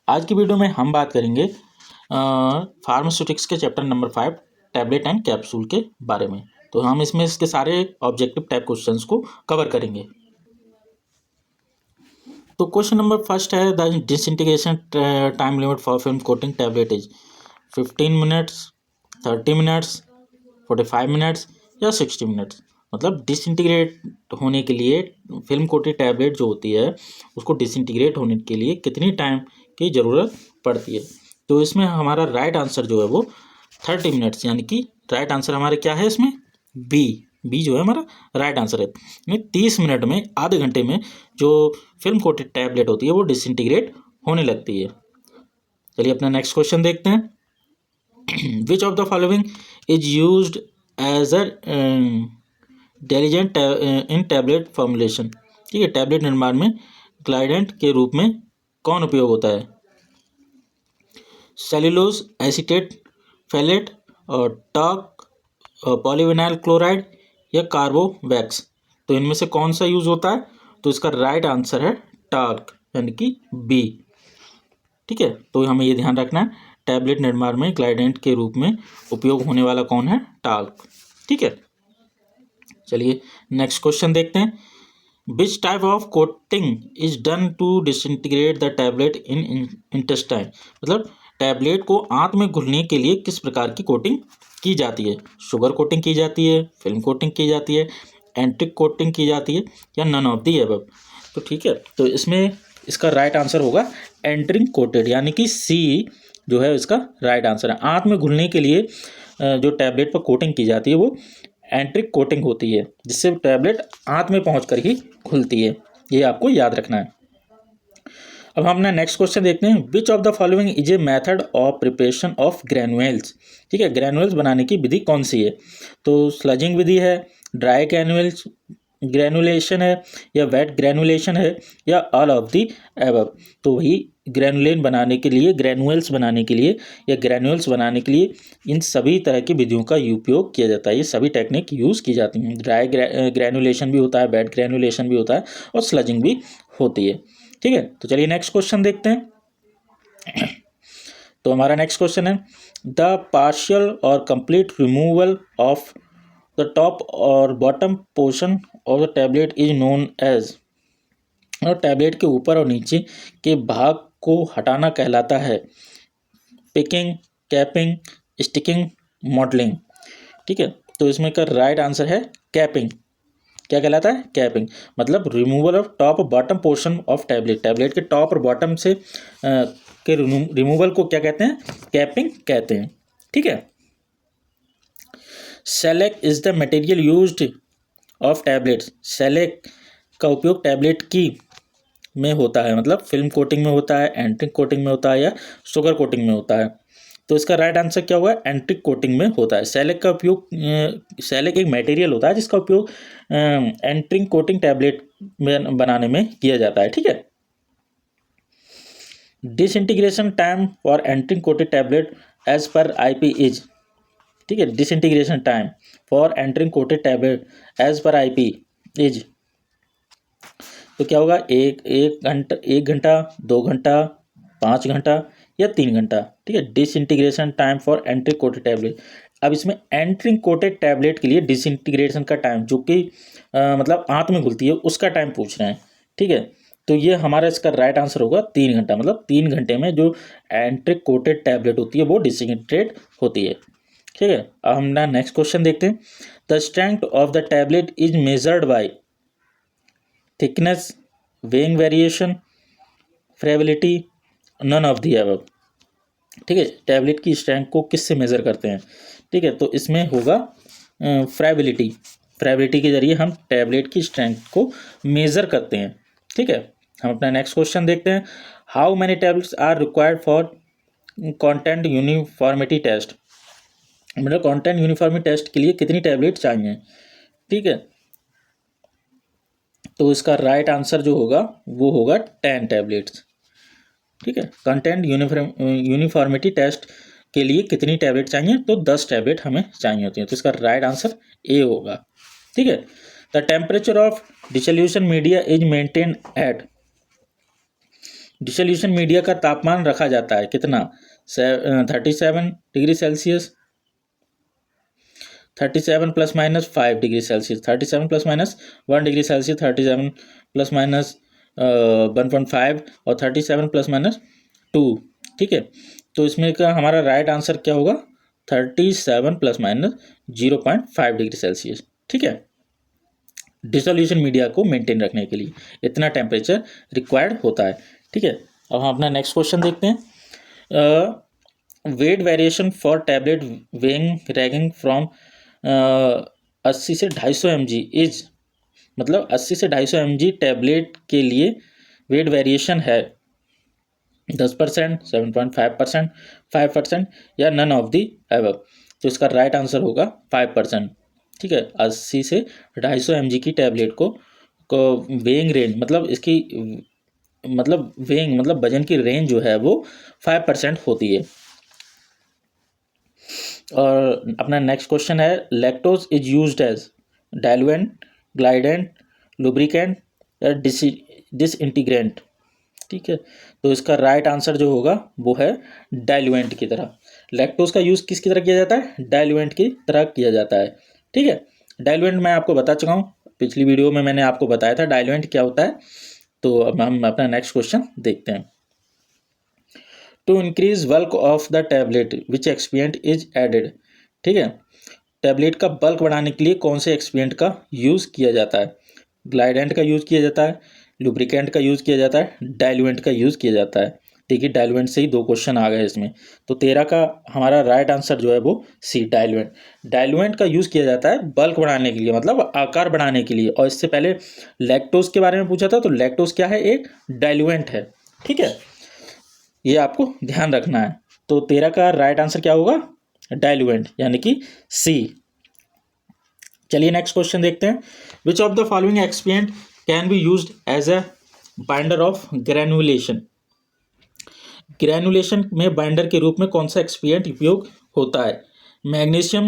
आज की वीडियो में हम बात करेंगे फार्मास्यूटिक्स के chapter number 5 tablet and capsule के बारे में। तो हम इसमें इसके सारे ऑब्जेक्टिव टाइप क्वेश्चंस को कवर करेंगे। तो क्वेश्चन नंबर फर्स्ट है the disintegration time limit for film coating tablet is 15 minutes, 30 minutes, 45 minutes या 60 मिनट्स। मतलब डिसइंटीग्रेट होने के लिए फिल्म कोटेड टैबलेट जो होती है उसको डिसइंटीग्रेट होने के लिए कितनी टाइम की ज़रूरत पड़ती है। तो इसमें हमारा राइट आंसर जो है वो 30 मिनट्स, यानी कि राइट आंसर हमारे क्या है इसमें बी जो है हमारा राइट आंसर है। यानी 30 मिनट में, आधे घंटे में जो फिल्म कोटेड टैबलेट होती है वो डिसइंटीग्रेट होने लगती है। चलिए अपना नेक्स्ट क्वेश्चन देखते हैं। Which of the following is used as a diligent in tablet formulation. ठीक है, टैबलेट निर्माण में ग्लाइडेंट के रूप में कौन उपयोग होता है? सेल्यूलोज, एसीटेट, फेलेट और टॉक, पॉलीविनाइल क्लोराइड या कार्बोवैक्स। तो इनमें से कौन सा यूज होता है? तो इसका राइट आंसर है टाल्क, यानी कि बी। ठीक है, तो हमें ये ध्यान रखना है टैबलेट निर्माण में ग्लाइडेंट के रूप में उपयोग होने वाला कौन है? टाल्क। ठीक है, चलिए नेक्स्ट क्वेश्चन देखते हैं। Which type of coating is done to disintegrate the tablet in intestine. मतलब टैबलेट को आंत में घुलने के लिए किस प्रकार की कोटिंग की जाती है? शुगर कोटिंग की जाती है, फिल्म कोटिंग की जाती है, एंट्रिक कोटिंग की जाती है या नन ऑफ दी अबव। तो ठीक है, तो इसमें इसका राइट आंसर होगा एंट्रिंग कोटेड, यानी कि सी जो है इसका राइट आंसर है। आंत में घुलने के लिए जो टैबलेट पर कोटिंग की जाती है वो एंट्रिक कोटिंग होती है, जिससे टैबलेट आंत में पहुंचकर ही खुलती है। ये आपको याद रखना है। अब हम अपना नेक्स्ट क्वेश्चन देखते हैं। Which of the following is a method of preparation of granules. ठीक है, ग्रैनुअल्स बनाने की विधि कौन सी है? तो स्लजिंग विधि है, ड्राई ग्रैनुअल्स ग्रैनुलेशन है या वेट ग्रैनुलेशन है या ऑल ऑफ दी एबव। तो वही ग्रैनुलेन बनाने के लिए, ग्रैनुअल्स बनाने के लिए या ग्रैनुअल्स बनाने के लिए इन सभी तरह की विधियों का उपयोग किया जाता है। ये सभी टेक्निक यूज़ की जाती हैं। ड्राई ग्रैनुलेशन भी होता है, वेट ग्रैनुलेशन भी होता है और स्लजिंग भी होती है। ठीक है, तो चलिए नेक्स्ट क्वेश्चन देखते हैं। तो हमारा नेक्स्ट क्वेश्चन है the partial or complete removal of the top or bottom portion of the tablet is known as. और टैबलेट के ऊपर और नीचे के भाग को हटाना कहलाता है पिकिंग, कैपिंग, स्टिकिंग, मॉडलिंग। ठीक है, तो इसमें का राइट आंसर है कैपिंग। क्या कहलाता है? कैपिंग। मतलब removal of top or bottom portion of tablet. Tablet के टॉप और बॉटम से के रिमूवल को क्या कहते हैं? कैपिंग कहते हैं। ठीक है, select is the material used of tablets. Select का उपयोग टैबलेट की में होता है, मतलब फिल्म कोटिंग में होता है, एंट्रिक कोटिंग में होता है या शुगर कोटिंग में होता है। तो इसका राइट आंसर क्या हुआ? एंट्रिक कोटिंग में होता है। सेलेक का उपयोग, सेलेक एक मटेरियल होता है जिसका उपयोग एंट्रिक कोटिंग टैबलेट बनाने में किया जाता है। ठीक है, disintegration time for enteric coated tablet as per IP is. ठीक है, disintegration time for enteric coated tablet as per IP is. तो क्या होगा? एक घंटा, 2 घंटा, 5 घंटा या 3 घंटा। ठीक है, disintegration time for enteric coated tablet. अब इसमें एंट्रिक कोटेड टैबलेट के लिए डिसइंटीग्रेशन का टाइम, जो कि मतलब आंत में घुलती है, उसका टाइम पूछ रहे हैं। ठीक है, तो ये हमारा इसका राइट आंसर होगा 3 घंटा। मतलब 3 घंटे में जो एंट्रिक कोटेड टैबलेट होती है वो डिसइंटीग्रेट होती है। ठीक है, अब हम ना नेक्स्ट क्वेश्चन देखते हैं। The strength of the tablet is measured by thickness, weighing variation, friability, none of the above. ठीक है, टैबलेट की स्ट्रेंथ को किससे मेज़र करते हैं? ठीक है, तो इसमें होगा फ्रेबिलिटी। फ्रेबिलिटी के जरिए हम टैबलेट की स्ट्रेंथ को मेज़र करते हैं। ठीक है, हम अपना नेक्स्ट क्वेश्चन देखते हैं। How many tablets are required for content uniformity test. मतलब कंटेंट यूनिफॉर्मिटी टेस्ट के लिए कितनी टैबलेट चाहिए? ठीक है, तो इसका राइट आंसर जो होगा वो होगा 10 टैबलेट्स। ठीक है, कंटेंट यूनिफॉर्मिटी टेस्ट के लिए कितनी टैबलेट चाहिए? तो 10 टैबलेट हमें चाहिए होती है। तो इसका राइट आंसर ए होगा। ठीक है, the temperature of dissolution media is maintain at. Dissolution media का तापमान रखा जाता है कितना? 37 degree Celsius, 37 plus minus 5 degree Celsius, 37 plus minus 1 degree Celsius, 37 plus minus 1.5 और 37 प्लस माइनस 2। ठीक है, तो इसमें का हमारा राइट आंसर क्या होगा? 37 प्लस माइनस 0.5 डिग्री सेल्सियस। ठीक है, डिसोल्यूशन मीडिया को मेंटेन रखने के लिए इतना टेम्परेचर रिक्वायर्ड होता है। ठीक है, अब हम अपना नेक्स्ट क्वेश्चन देखते हैं। Weight variation for tablet weighing ranging from 80 से 250 mg इज, मतलब 80 से 250 mg टैबलेट के लिए वेट वेरिएशन है 10%, 7.5%, 5% या नन ऑफ दी एबव। तो इसका राइट आंसर होगा 5%। ठीक है, 80 से 250 mg की टैबलेट को वेइंग रेंज, मतलब इसकी मतलब वेइंग मतलब वजन की रेंज जो है वो 5% होती है। और अपना नेक्स्ट क्वेश्चन है, lactose is used as diluent, glidant, lubricant या डिसइंटीग्रेंट। ठीक है, तो इसका राइट आंसर जो होगा वो है डाइल्यूएंट की तरह। लैक्टोज का यूज़ किसकी तरह किया जाता है? डाइल्यूएंट की तरह किया जाता है। ठीक है, डाइल्यूएंट मैं आपको बता चुका हूँ, पिछली वीडियो में मैंने आपको बताया था डाइल्यूएंट क्या होता है। तो अब हम अपना नेक्स्ट क्वेश्चन देखते हैं। To increase bulk of the tablet which excipient is added. ठीक है, टैबलेट का बल्क बढ़ाने के लिए कौन से एक्सपिएंट का यूज़ किया जाता है? ग्लाइडेंट का यूज़ किया जाता है, लुब्रिकेंट का यूज़ किया जाता है, डाइल्यूएंट का यूज़ किया जाता है। देखिए डाइल्यूएंट से ही 2 क्वेश्चन आ गए इसमें, तो 13 का हमारा राइट आंसर जो है वो सी, डाइल्यूएंट। डाइल्यूएंट का यूज़ किया जाता है बल्क बढ़ाने के लिए, मतलब आकार बढ़ाने के लिए। और इससे पहले लैक्टोज के बारे में पूछा था, तो लैक्टोज क्या है? एक डाइल्यूएंट है। ठीक है, ये आपको ध्यान रखना है। तो 13 का राइट आंसर क्या होगा? डाइल्यूएंट, यानी कि सी। चलिए नेक्स्ट क्वेश्चन देखते हैं। Which of the following excipient can be used as a binder of granulation. Granulation में बाइंडर के रूप में कौन सा एक्सपिएंट उपयोग होता है? Magnesium,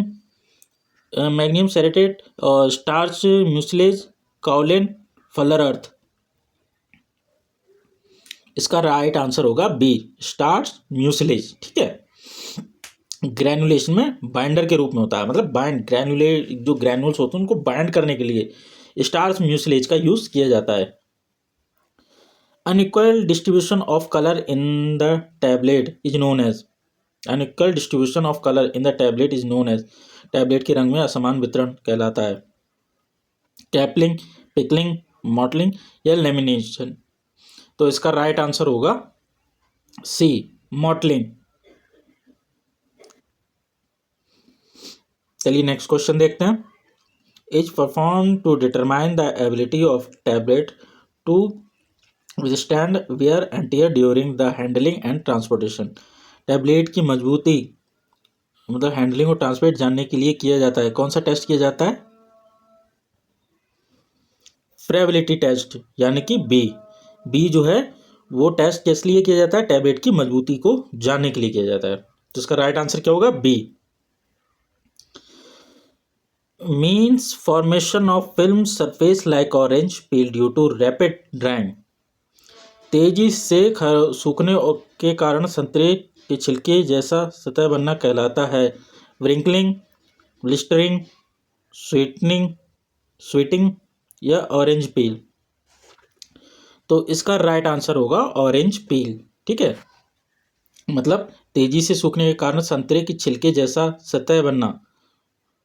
magnesium stearate, starch mucilage, kaolin, fuller earth. इसका राइट आंसर होगा बी, स्टार्च म्यूसिलेज। ठीक है, ग्रैनुलेशन में बाइंडर के रूप में होता है, मतलब बाइंड ग्रैनुलेट जो ग्रैनुल्स होते हैं उनको बाइंड करने के लिए स्टार्च म्यूसिलेज का यूज किया जाता है। Unequal distribution of colour in the tablet is known as. Unequal distribution of colour in the tablet is known as, tablet के रंग में असमान वितरण कहलाता है। कैपलिंग, पिकलिंग, मॉटलिंग या लेमिनेशन। तो इसका राइट आंसर होगा सी, मॉटलिंग। चलिए नेक्स्ट क्वेश्चन देखते हैं। Is perform to determine the ability of tablet to withstand wear and tear during the handling and transportation. Tablet की मजबूती मतलब हैंडलिंग और ट्रांसपोर्ट जानने के लिए किया जाता है, कौन सा टेस्ट किया जाता है? फ्रेबिलिटी टेस्ट, यानी कि बी। बी जो है वो टेस्ट किस लिए किया जाता है? टैबलेट की मजबूती को जानने के लिए किया जाता है। तो इसका राइट आंसर क्या होगा? B. Means formation of film surface like orange peel due to rapid drying. तेजी से सूखने के कारण संतरे के छिलके जैसा सतह बनना कहलाता है। व्रिंकलिंग, ब्लिस्टरिंग, स्वीटनिंग, स्वीटिंग या ऑरेंज पील। तो इसका राइट आंसर होगा ऑरेंज पील। ठीक है, मतलब तेजी से सूखने के कारण संतरे की छिलके जैसा सतह बनना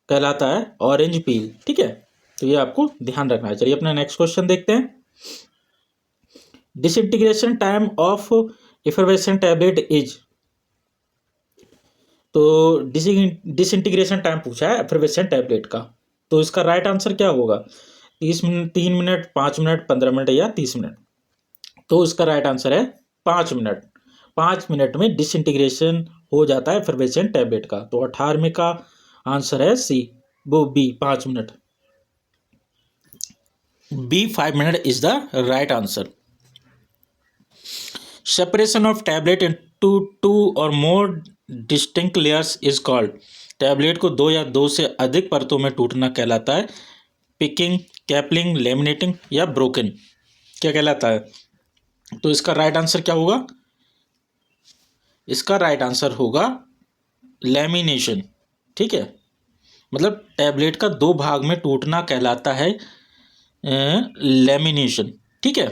कहलाता है ऑरेंज पील। ठीक है, तो ये आपको ध्यान रखना है। चलिए अपना नेक्स्ट क्वेश्चन देखते हैं। Disintegration time of effervescent tablet is. तो डिसइंटीग्रेशन टाइम पूछा है एफरवेसेंट टैबलेट का, तो इसका राइट आंसर क्या होगा? 30 मिनट, 3 मिनट, 5 मिनट, 15 मिनट या 30 मिनट। तो इसका राइट आंसर है 5 मिनट। 5 मिनट में डिसइंटीग्रेशन हो जाता है एफरवेसेंट टैबलेट का। तो 18वें का आंसर है सी, वो B, 5 minute. B 5 minute is the right answer. Separation of tablet into 2 or more distinct layers is called. Tablet को 2 या 2 से अधिक परतों में टूटना कहलाता है पिकिंग, कैपलिंग, लेमिनेटिंग या ब्रोकन। क्या कहलाता है? तो इसका राइट आंसर क्या होगा? इसका राइट आंसर होगा लैमिनेशन। ठीक है, मतलब टैबलेट का दो भाग में टूटना कहलाता है लैमिनेशन। ठीक है,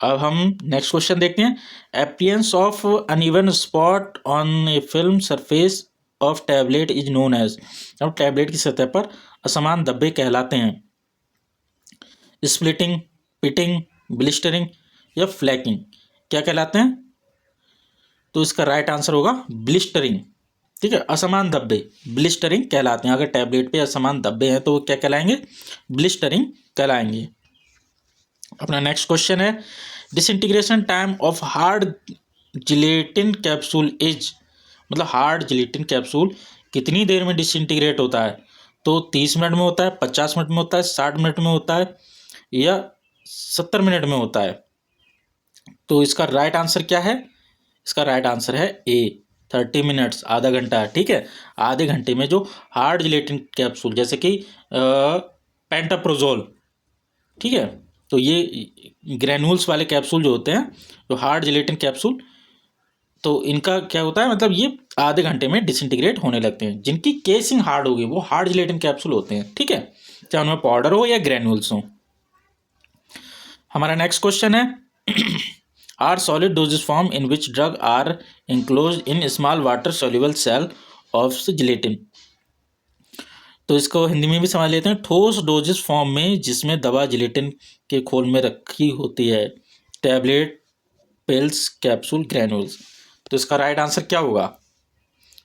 अब हम नेक्स्ट क्वेश्चन देखते हैं। Appearance of uneven spot on a film surface of tablet is known as. अब टैबलेट की सतह पर असमान धब्बे कहलाते हैं स्प्लिटिंग, पिटिंग, ब्लिस्टरिंग या फ्लैकिंग। क्या कहलाते हैं? तो इसका राइट आंसर होगा ब्लिस्टरिंग। ठीक है, असमान धब्बे ब्लिस्टरिंग कहलाते हैं। अगर टैबलेट पे असमान धब्बे हैं तो वो क्या कहलाएंगे? ब्लिस्टरिंग कहलाएंगे। अपना नेक्स्ट क्वेश्चन है disintegration time of hard gelatin capsule is. मतलब हार्ड जिलेटिन कैप्सूल कितनी देर में डिसइंटीग्रेट होता है? तो 30 मिनट में होता है, 50 मिनट में होता है, 60 मिनट में होता है या 70 मिनट में होता है? तो इसका राइट आंसर क्या है? इसका राइट आंसर है ए 30 मिनट्स, आधा घंटा। ठीक है, आधे घंटे में जो हार्ड जिलेटिन कैप्सूल जैसे कि पेंटाप्रोजोल, ठीक है, तो ये ग्रेन्यूल्स वाले कैप्सूल जो होते हैं, जो हार्ड जिलेटिन कैप्सूल, तो इनका क्या होता है, मतलब ये आधे घंटे में डिसइंटीग्रेट होने लगते हैं। जिनकी केसिंग हार्ड होगी वो हार्ड जिलेटिन कैप्सूल होते हैं। ठीक है, चाहे उनमें पाउडर हो या ग्रेन्यूल्स हो। हमारा नेक्स्ट क्वेश्चन है are solid dosage form in which drug are enclose in small water soluble shell of gelatin. तो इसको हिंदी में भी समझ लेते हैं। ठोस डोजेज फॉर्म में जिसमें दवा जिलेटिन के खोल में रखी होती है, टैबलेट, पिल्स, कैप्सूल, ग्रैन्यूल्स। तो इसका राइट आंसर क्या होगा?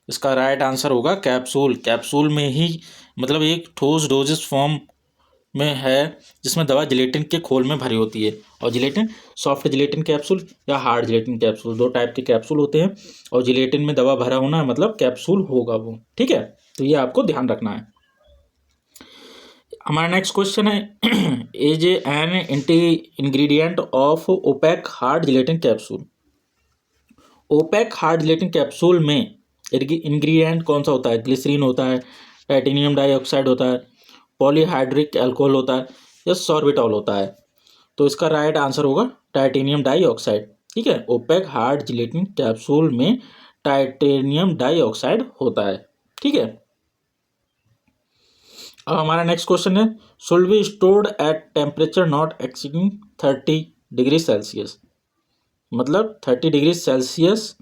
इसका राइट आंसर होगा कैप्सूल। कैप्सूल में ही, मतलब एक ठोस डोजेज फॉर्म में है जिसमें दवा जिलेटिन के खोल में भरी होती है। और जिलेटिन सॉफ्ट जिलेटिन कैप्सूल या हार्ड जिलेटिन कैप्सूल, दो टाइप के कैप्सूल होते हैं। और जिलेटिन में दवा भरा होना मतलब कैप्सूल होगा वो। ठीक है, तो ये आपको ध्यान रखना है। हमारा नेक्स्ट क्वेश्चन है is an ingredient of opaque hard gelatin capsule. Opaque hard gelatin capsule में इंग्रेडिएंट कौन सा होता है? ग्लिसरीन होता है, टाइटेनियम डाइऑक्साइड होता है, पॉलीहाइड्रिक अल्कोहल होता है या सॉर्बिटॉल होता है? तो इसका राइट आंसर होगा टाइटेनियम डाइऑक्साइड। ठीक है, ओपेक हार्ड जिलेटिन कैप्सूल में टाइटेनियम डाइऑक्साइड होता है। ठीक है, अब हमारा नेक्स्ट क्वेश्चन है should be stored at temperature not exceeding 30 degree Celsius. मतलब 30 डिग्री सेल्सियस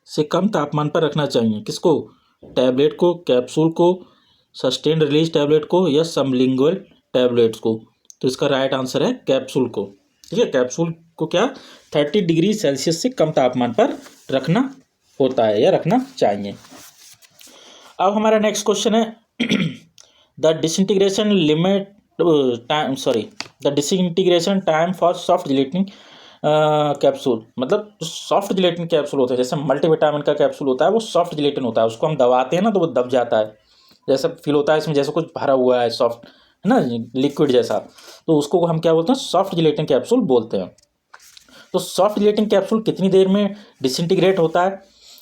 से कम तापमान पर रखना चाहिए। किसको? टैबलेट को, कैप्सूल को, सस्टेन रिलीज टैबलेट को या सबलिंगुअल टैबलेट्स को? तो इसका राइट आंसर है कैप्सूल को। ठीक है, कैप्सूल को क्या 30 डिग्री सेल्सियस से कम तापमान पर रखना होता है या रखना चाहिए। अब हमारा नेक्स्ट क्वेश्चन है the disintegration limit time the disintegration time for soft gelatin capsule. मतलब जो सॉफ्ट जिलेटिन कैप्सूल होते हैं, जैसे मल्टीविटामिन का कैप्सूल होता है, वो सॉफ्ट जिलेटिन होता है। उसको हम दबाते हैं ना तो वो दब जाता है, जैसा फील होता है इसमें जैसे कुछ भरा हुआ है, सॉफ्ट है ना, लिक्विड जैसा। तो उसको हम क्या बोलते हैं? सॉफ्ट जिलेटिन कैप्सूल बोलते हैं। तो सॉफ्ट जिलेटिन कैप्सूल कितनी देर में डिसइंटीग्रेट होता है?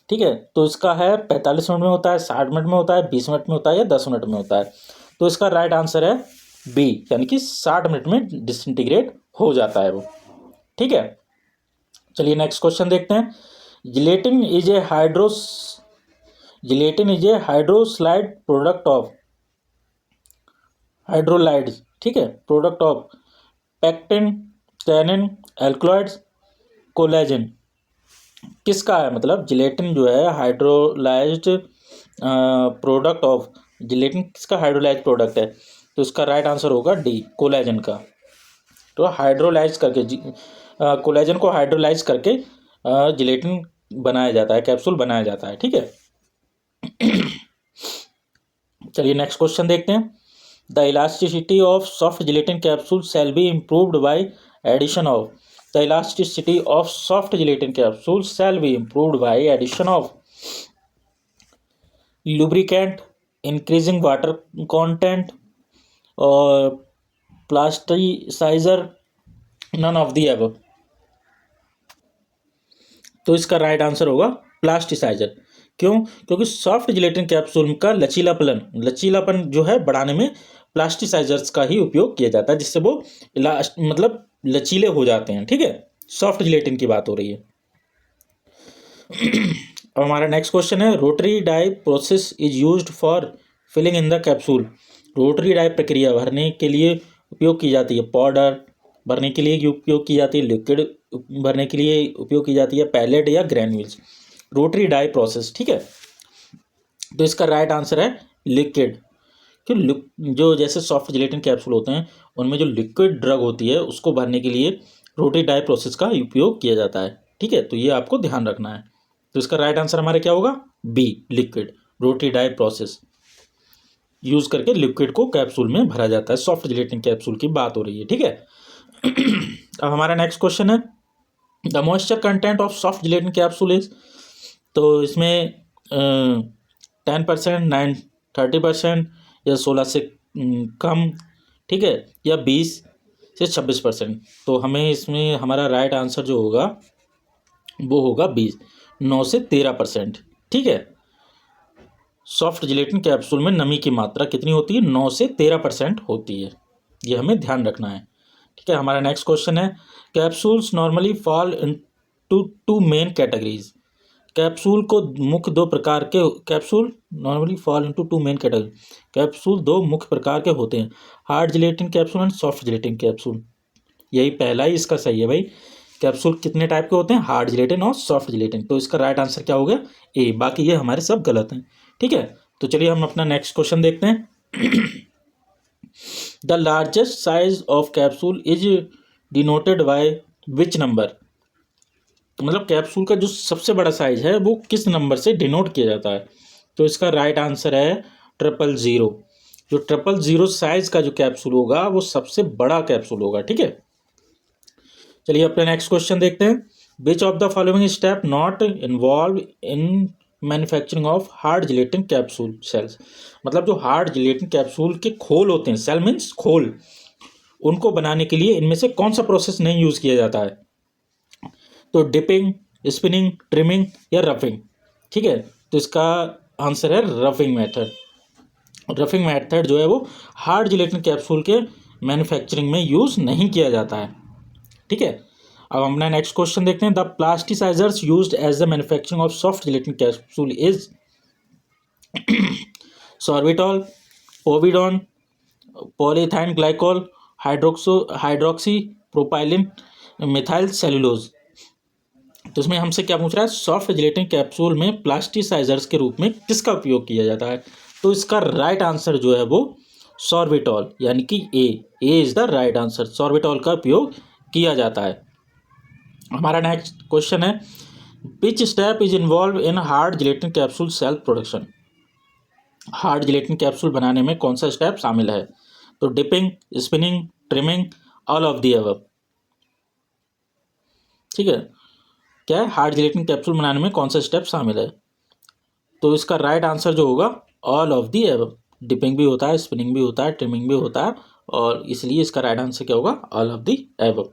ठीक है, तो इसका है 45 मिनट में होता है, 60 मिनट में होता है, 20 मिनट में होता है या 10 मिनट में होता है? तो इसका राइट आंसर है बी, यानी कि 60 मिनट में डिसइंटीग्रेट हो जाता है वो। ठीक है, चलिए नेक्स्ट क्वेश्चन देखते हैं। Gelatin is a hydrolysed product of hydrolysed. ठीक है, product of pectin, tannin, alkaloids, collagen. किसका है? मतलब जिलेटिन जो है हाइड्रोलाइज्ड प्रोडक्ट ऑफ, जिलेटिन किसका हाइड्रोलाइज प्रोडक्ट है? तो इसका राइट आंसर होगा डी, कोलेजन का। तो हाइड्रोलाइज करके कोलेजन को हाइड्रोलाइज करके जिलेटिन बनाया जाता है, कैप्सूल बनाया जाता है। ठीक है, चलिए नेक्स्ट क्वेश्चन देखते हैं। The elasticity of soft gelatin capsule shell be improved by addition of. The elasticity of soft gelatin capsule shell be improved by addition of lubricant, increasing water content और plasticizer, none of the above। तो इसका right answer होगा plasticiser. क्यों? क्योंकि soft gelatin capsule का लचीलापन जो है बढ़ाने में प्लास्टिसाइजर्स का ही उपयोग किया जाता है, जिससे वो मतलब लचीले हो जाते हैं। ठीक है, सॉफ्ट जिलेटिन की बात हो रही है। अब हमारा नेक्स्ट क्वेश्चन है, rotary die process is used for filling in the capsule. Rotary die प्रक्रिया भरने के लिए उपयोग की जाती है। पाउडर भरने के लिए उपयोग की जाती है, लिक्विड भरने के लिए उपयोग की जाती है, पैलेट या ग्रैन्यूल्स। रोटरी डाई प्रोसेस, ठीक है। तो इसका राइट आंसर है लिक्विड। कि जो जैसे सॉफ्ट जिलेटिन कैप्सूल होते हैं, उनमें जो लिक्विड ड्रग होती है उसको भरने के लिए रोटरी डाई प्रोसेस का उपयोग किया जाता है। ठीक है, तो ये आपको ध्यान रखना है। तो इसका राइट आंसर हमारा क्या होगा, B, liquid. Rotary die process use करके लिक्विड को कैप्सूल में भरा जाता है। सॉफ्ट जिलेटिन कैप्सूल की बात हो रही है। ठीक है। अब हमारा नेक्स्ट क्वेश्चन है, the moisture content of soft gelatin capsule is. तो इसमें 10%, 30% या 16 से कम, ठीक है, या 20 से 26%। तो हमें इसमें हमारा राइट आंसर जो होगा वो होगा 20, 9 से 13%। ठीक है, सॉफ्ट जिलेटिन कैप्सूल में नमी की मात्रा कितनी होती है, 9 से 13% होती है। ये हमें ध्यान रखना है। ठीक है, हमारा नेक्स्ट क्वेश्चन है, capsules normally fall into two main categories. Capsule को मुख्य दो प्रकार के capsule normally fall into two main category. Capsule दो मुख्य प्रकार के होते हैं, hard gelatin capsule and soft gelatin capsule. यही पहला ही इसका सही है भाई। कैप्सूल कितने टाइप के होते हैं, हार्ड जिलेटिन और सॉफ्ट जिलेटिन। तो इसका राइट आंसर क्या हो गया, ए। बाकी ये हमारे सब गलत हैं। ठीक है, तो चलिए हम अपना नेक्स्ट क्वेश्चन देखते हैं। The largest size of capsule is denoted by which number. मतलब कैप्सूल का जो सबसे बड़ा साइज है वो किस नंबर से डिनोट किया जाता है। तो इसका राइट आंसर है 000। जो 000 साइज का जो कैप्सूल होगा वो सबसे बड़ा कैप्सूल होगा। ठीक है, चलिए अपने नेक्स्ट क्वेश्चन देखते हैं, which of the following step not involve in manufacturing of hard gelatin capsule shells. मतलब जो हार्ड जिलेटिन कैप्सूल के खोल होते हैं, सेल मीन्स खोल, उनको बनाने के लिए इनमें से कौन सा प्रोसेस नहीं यूज किया जाता है। तो डिपिंग, स्पिनिंग, ट्रिमिंग या रफिंग। ठीक है, तो इसका आंसर है रफिंग मेथड। रफिंग मेथड जो है वो हार्ड जिलेटिन कैप्सूल के मैन्युफैक्चरिंग में यूज नहीं किया जाता है। ठीक है, अब हम अपना नेक्स्ट क्वेश्चन देखते हैं, the plasticisers used as the manufacturing of soft gelatin capsule is sorbitol, povidone, polythene glycol, hydroxy propylene, methyl cellulose. तो इसमें हमसे क्या पूछ रहा है, सॉफ्ट जिलेटिन कैप्सूल में प्लास्टिसाइजर्स के रूप में किसका उपयोग किया जाता है। तो इसका राइट आंसर जो है वो सॉर्बिटॉल, यानी कि A is the right answer. Sorbitol का उपयोग किया जाता है। हमारा नेक्स्ट क्वेश्चन है, which step is involve in hard gelatin capsule self production. Hard gelatin capsule बनाने में कौन सा स्टेप शामिल है। तो dipping, spinning, trimming, all of the above. ठीक है, क्या है, हार्ड जिलेटिन कैप्सूल बनाने में कौन सा स्टेप शामिल है। तो इसका राइट आंसर जो होगा all of the above. Dipping भी होता है, स्पिनिंग भी होता है, ट्रिमिंग भी होता है, और इसलिए इसका राइट आंसर क्या होगा, ऑल ऑफ दी एबव।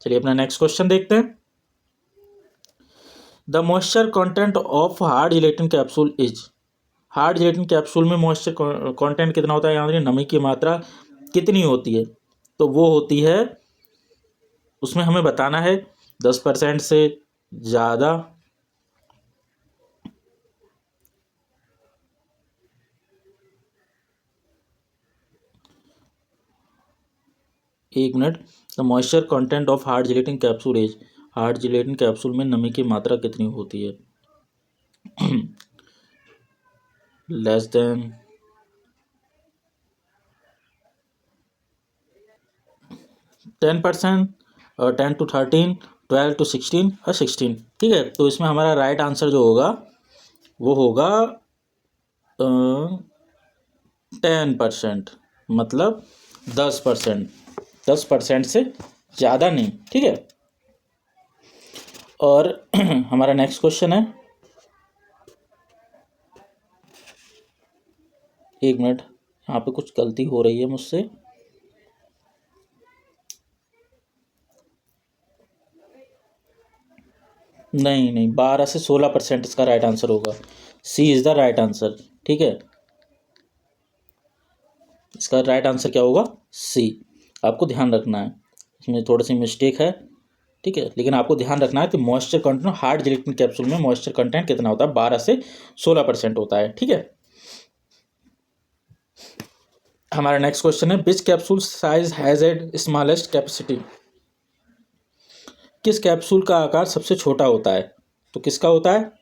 चलिए अपना नेक्स्ट क्वेश्चन देखते हैं, the moisture content of hard gelatin capsule is. Hard gelatin capsule में मॉइस्चर कंटेंट कितना होता है, यहाँ देखिए नमी की मात्रा कितनी होती है। तो वो होती है, उसमें हमें बताना है 10% से ज़्यादा, एक minute, the moisture content of hard gelatin capsule is. Hard gelatin capsule में नमी की मात्रा कितनी होती है, लेस देन 10%, और 10 to 13, 12 to 16 और 16। ठीक है, तो इसमें हमारा राइट आंसर जो होगा वो होगा 10%, मतलब 10%, 10% से ज़्यादा नहीं। ठीक है, और हमारा नेक्स्ट क्वेश्चन है, एक मिनट, यहाँ पे कुछ गलती हो रही है मुझसे। नहीं नहीं, 12 से 16% इसका राइट आंसर होगा। सी इज़ द राइट आंसर। ठीक है, इसका राइट आंसर क्या होगा? सी। आपको ध्यान रखना है, इसमें थोड़ी सी मिस्टेक है, ठीक है, लेकिन आपको ध्यान रखना है कि moisture content hard gelatin capsule में मॉइस्चर कंटेंट कितना होता है? 12 से 16% होता है, ठीक है। हमारा नेक्स्ट क्वेश्चन है, which capsule size has the smallest capacity? किस कैप्सूल का आकार सबसे छोटा होता है? तो किसका होता है?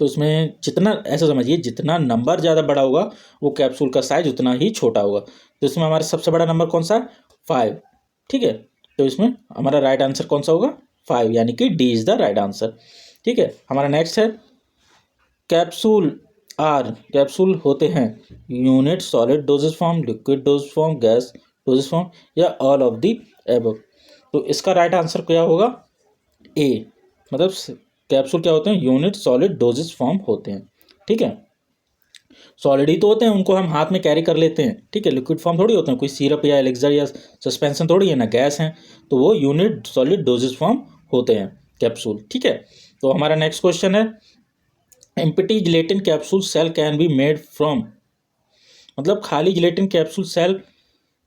तो इसमें जितना, ऐसा समझिए, जितना नंबर ज़्यादा बड़ा होगा वो कैप्सूल का साइज उतना ही छोटा होगा। तो इसमें हमारा सबसे बड़ा नंबर कौन सा है? 5, ठीक है। तो इसमें हमारा राइट आंसर कौन सा होगा? 5, यानी कि D is the right answer, ठीक है। हमारा नेक्स्ट है, कैप्सूल होते हैं unit, solid dosage form, liquid dose form, gas doses form, या ऑल ऑफ दी एबव? तो इसका राइट आंसर क्या होगा? ए, मतलब कैप्सूल क्या होते हैं? यूनिट सॉलिड डोजेज फॉर्म होते हैं, ठीक है। सॉलिड ही तो होते हैं, उनको हम हाथ में कैरी कर लेते हैं, ठीक है। लिक्विड फॉर्म थोड़ी होते हैं, कोई सिरप या एलिक्सर या सस्पेंशन थोड़ी है ना, गैस हैं, तो वो यूनिट सॉलिड डोजेज फॉर्म होते हैं कैप्सूल, ठीक है। तो हमारा नेक्स्ट क्वेश्चन है, empty gelatin capsule shell can be made from? मतलब खाली जिलेटिन कैप्सूल सेल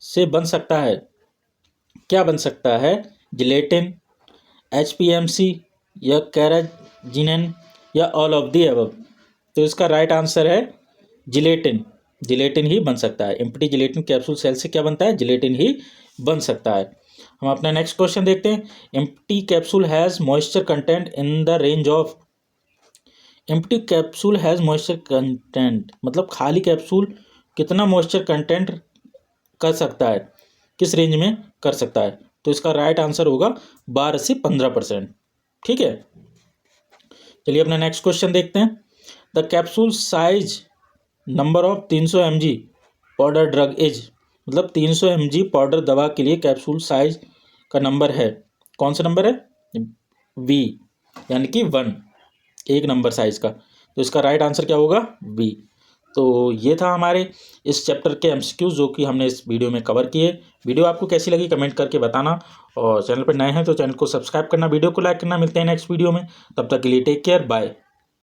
से बन सकता है, क्या बन सकता है? जिलेटिन, HPMC, या कैराजिनेन, या ऑल ऑफ दी अबव? तो इसका राइट आंसर है जिलेटिन। जिलेटिन ही बन सकता है। एम्प्टी जिलेटिन कैप्सूल सेल से क्या बनता है? जिलेटिन ही बन सकता है। हम अपना नेक्स्ट क्वेश्चन देखते हैं, empty capsule has moisture content in the range of? Empty capsule has moisture content मतलब खाली कैप्सूल कितना मॉइस्चर कंटेंट कर सकता है, किस रेंज में कर सकता है? तो इसका राइट आंसर होगा 12 से 15%, ठीक है। चलिए अपना नेक्स्ट क्वेश्चन देखते हैं, the capsule size number of 300 mg powder drug is? मतलब 300 mg पाउडर दवा के लिए कैप्सूल साइज का नंबर है, कौन सा नंबर है? V, यानी कि 1, एक नंबर साइज का। तो इसका राइट आंसर क्या होगा? बी। तो ये था हमारे इस चैप्टर के MCQ जो कि हमने इस वीडियो में कवर किए। वीडियो आपको कैसी लगी कमेंट करके बताना, और चैनल पर नए हैं तो चैनल को सब्सक्राइब करना, वीडियो को लाइक करना। मिलते हैं नेक्स्ट वीडियो में, तब तक के लिए टेक केयर, बाय।